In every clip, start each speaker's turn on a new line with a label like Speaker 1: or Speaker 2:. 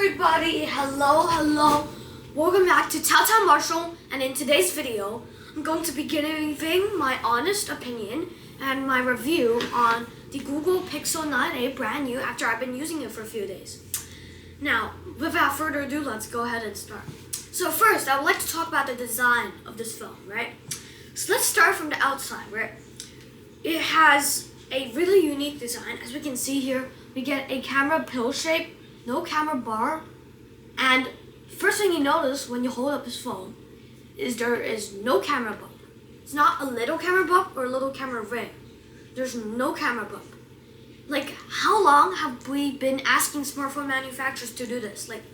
Speaker 1: everybody, hello. Welcome back to Tao Marshall, and in today's video, I'm going to be giving my honest opinion and my review on the Google Pixel 9a brand new after I've been using it for a few days. Now, without further ado, let's go ahead and start. So first, I would like to talk about the design of this phone, right? So let's start from the outside, right? It has a really unique design. As we can see here, we get a camera pill shape, no camera bar, and first thing you notice when you hold up this phone is there is no camera bump. It's not a little camera bump or a little camera ring. There's no camera bump. Like, how long have we been asking smartphone manufacturers to do this? Like,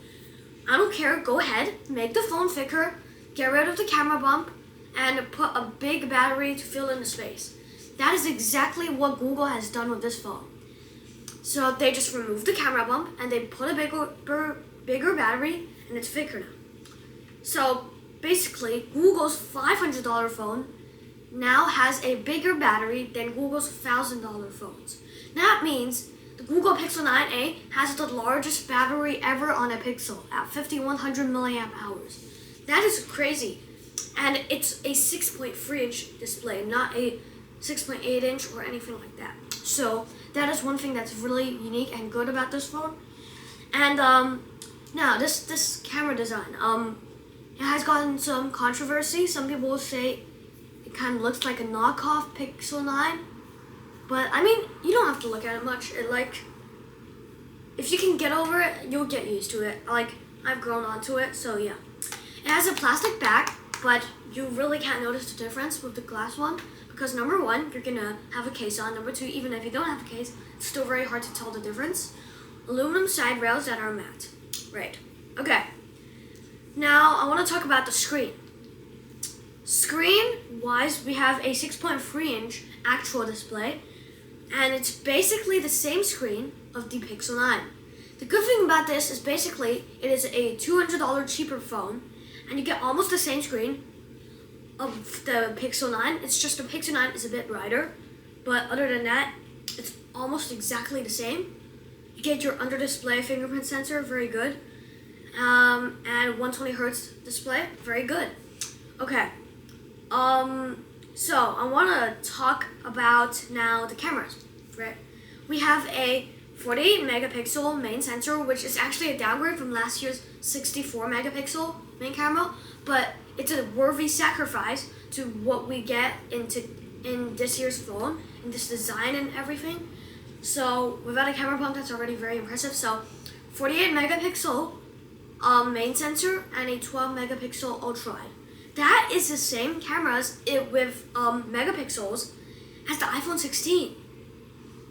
Speaker 1: I don't care, go ahead, make the phone thicker, get rid of the camera bump, and put a big battery to fill in the space. That is exactly what Google has done with this phone. So they just removed the camera bump and they put a bigger battery, and it's thicker now. So basically, Google's $500 phone now has a bigger battery than Google's $1,000 phones. That means the Google Pixel 9a has the largest battery ever on a Pixel at 5,100 milliamp hours. That is crazy. And it's a 6.3 inch display, not a 6.8 inch or anything like that. So that is one thing that's really unique and good about this phone. And now this camera design, it has gotten some controversy. Some people will say it kind of looks like a knockoff Pixel 9. But I mean, you don't have to look at it much. If you can get over it, you'll get used to it. I've grown onto it, so yeah. It has a plastic back, but you really can't notice the difference with the glass one because number one, you're gonna have a case on. Number two, even if you don't have a case, it's still very hard to tell the difference. Aluminum side rails that are matte. Right. Okay. Now I want to talk about the screen. Screen-wise, we have a 6.3 inch actual display, and it's basically the same screen of the Pixel 9. The good thing about this is basically it is a $200 cheaper phone, and you get almost the same screen of the Pixel 9. It's just the Pixel 9 is a bit brighter, but other than that, it's almost exactly the same. You get your under-display fingerprint sensor, very good, and 120 Hertz display, very good. Okay, so I want to talk about now the cameras, right? We have a 48 megapixel main sensor, which is actually a downgrade from last year's 64 megapixel main camera, but it's a worthy sacrifice to what we get in this year's phone, in this design and everything. So without a camera bump, that's already very impressive. So 48 megapixel main sensor and a 12 megapixel ultra wide. That is the same cameras with megapixels as the iPhone 16.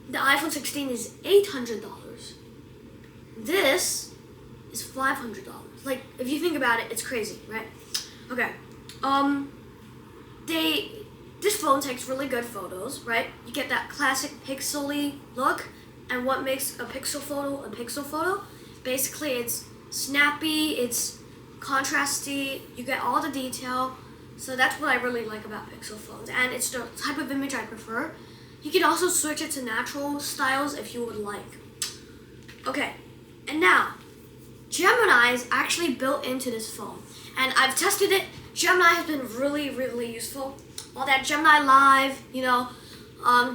Speaker 1: The iPhone 16 is $800. This is $500. Like, if you think about it, it's crazy, right? Okay. This phone takes really good photos, right? You get that classic pixely look, and what makes a pixel photo? Basically, it's snappy, it's contrasty, you get all the detail. So that's what I really like about Pixel phones, and it's the type of image I prefer. You can also switch it to natural styles if you would like. Okay, and now, Gemini is actually built into this phone, and I've tested it. Gemini has been really, really useful. All that Gemini Live,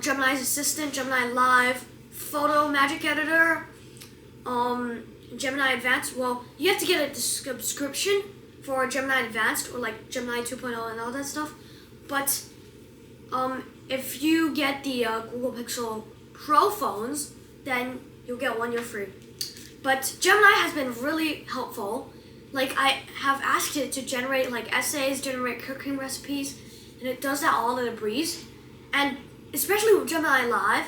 Speaker 1: Gemini's Assistant, Gemini Live, Photo Magic Editor, Gemini Advanced. Well, you have to get a subscription for Gemini Advanced or like Gemini 2.0 and all that stuff. But if you get the Google Pixel Pro phones, then you'll get 1 year free. But Gemini has been really helpful. Like, I have asked it to generate like essays, generate cooking recipes, and it does that all in a breeze. And especially with Gemini Live,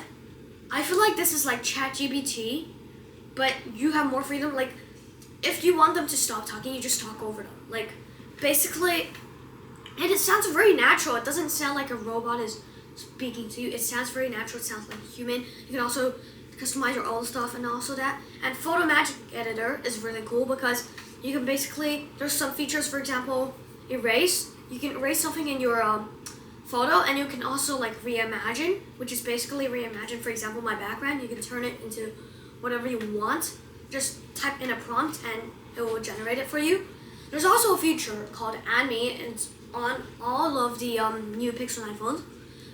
Speaker 1: I feel like this is like ChatGPT, but you have more freedom. Like, if you want them to stop talking, you just talk over them. Like, basically, and it sounds very natural. It doesn't sound like a robot is speaking to you. It sounds very natural. It sounds like a human. You can also customize your own stuff and also that. And Photo Magic Editor is really cool because you can basically, there's some features, for example, erase. You can erase something in your photo, and you can also like reimagine, which is basically reimagine, for example, my background. You can turn it into whatever you want. just type in a prompt and it will generate it for you. There's also a feature called Add Me, and it's on all of the new Pixel 9 phones.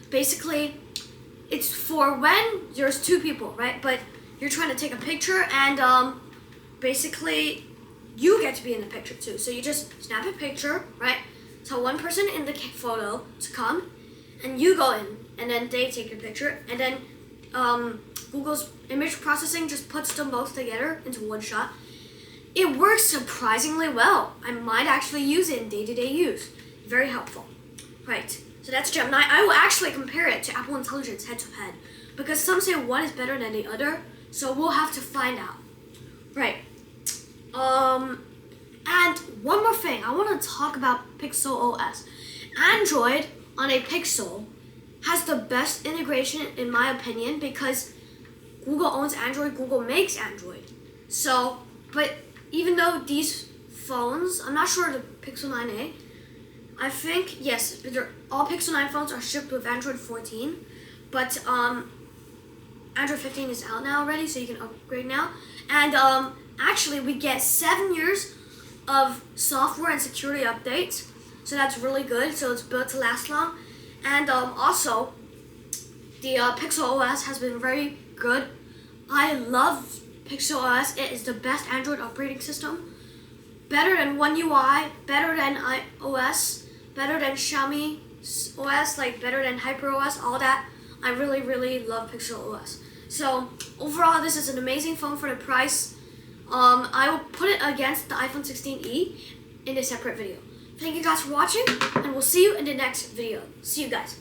Speaker 1: Basically, it's for when there's two people, right? But you're trying to take a picture, and basically you get to be in the picture too. So you just snap a picture, right? Tell one person in the photo to come, and you go in, and then they take your picture, and then Google's image processing just puts them both together into one shot. It works surprisingly well. I might actually use it in day-to-day use. Very helpful. Right, so that's Gemini. I will actually compare it to Apple Intelligence head-to-head, because some say one is better than the other, so we'll have to find out. Right. And one more thing, I want to talk about Pixel OS. Android on a Pixel has the best integration in my opinion, because Google owns Android, Google makes Android. So, but even though these phones, I'm not sure the Pixel 9a, I think, yes, all Pixel 9 phones are shipped with Android 14, but Android 15 is out now already, so you can upgrade now. And actually, we get 7 years of software and security updates, so that's really good. So it's built to last long. And also, the Pixel OS has been very good. I love Pixel OS. It is the best Android operating system. Better than One UI, better than iOS, better than Xiaomi OS, like better than HyperOS, all that. I really, really love Pixel OS. So overall, this is an amazing phone for the price. I will put it against the iPhone 16e in a separate video. Thank you guys for watching, and we'll see you in the next video. See you guys.